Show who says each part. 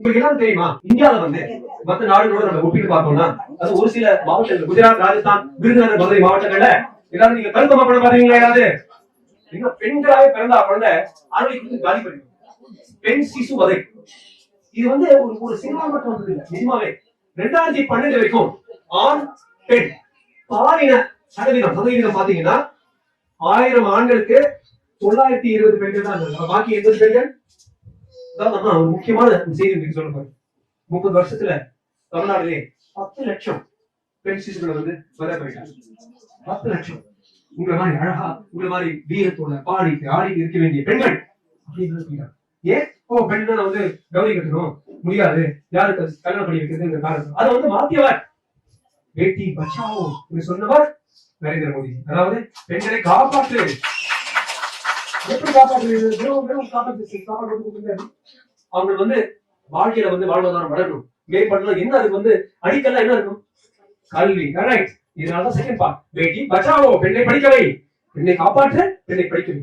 Speaker 1: உங்களுக்கு எல்லாரும் தெரியுமா, இந்தியாவில வந்து மற்ற நாடுகளோட நம்ம ஒப்பிட்டு பார்த்தோம்னா அது ஒரு சில மாவட்டங்கள், குஜராத், ராஜஸ்தான், விருதுநகர், மதுரை மாவட்டங்கள்ல எல்லாரும் நீங்க கருத்தமா பண்ண பாத்தீங்களா? யாராவது இன்னும் பெண்களாக பிறந்தா குழந்தை ஆண்களை கொடுத்து காலி பண்ணி பெண் சிசு வதை. இது வந்து ஒரு சினிமா மட்டும் வந்தது இல்ல, நிஜமாவே 2012 வரைக்கும் ஆண் பெண் பாலின சதவீதம் பாத்தீங்கன்னா 1000 ஆண்களுக்கு 920 பெண்கள் தான் இருந்தாங்க. பாக்கி 80 பெண்கள். ஒரு முக்கியமான செய்தி சொல்ல பாருங்க. 30 வருஷத்துல தமிழ்நாடுலே 10 லட்சம் பெண் சிசுகளை வந்து வதை போயிட்டாங்க. 10 லட்சம். உங்களை மாதிரி அழகா, உங்களை மாதிரி வீரத்தோட பாடிட்டு ஆடிட்டு இருக்க வேண்டிய பெண்கள் அப்படின்னு ஏன் பெண் தான் வந்து கௌரி கட்டணும் முடியாது, யாருக்கு கல்யாணம் பண்ணி வைக்கிறது காரணம் அதை வந்து மாத்தியவர் பேட்டி பச்சாவோ சொன்னவர் நரேந்திர மோடி. அதாவது பெண்களை காப்பாற்று. எப்படி காப்பாற்று? அவங்க வந்து வாழ்க்கையில வந்து வாழ்வாதாரம் வளரணும், மேம்படணும். என்ன அதுக்கு வந்து அடிக்கல்லாம் என்ன இருக்கும்? கல்வி. இதனாலதான் செகண்ட் பார்ட், பேட்டி பச்சாவோ, பெண்ணை படிக்கவை, பெண்ணை காப்பாற்ற, பெண்ணை படிக்கவை.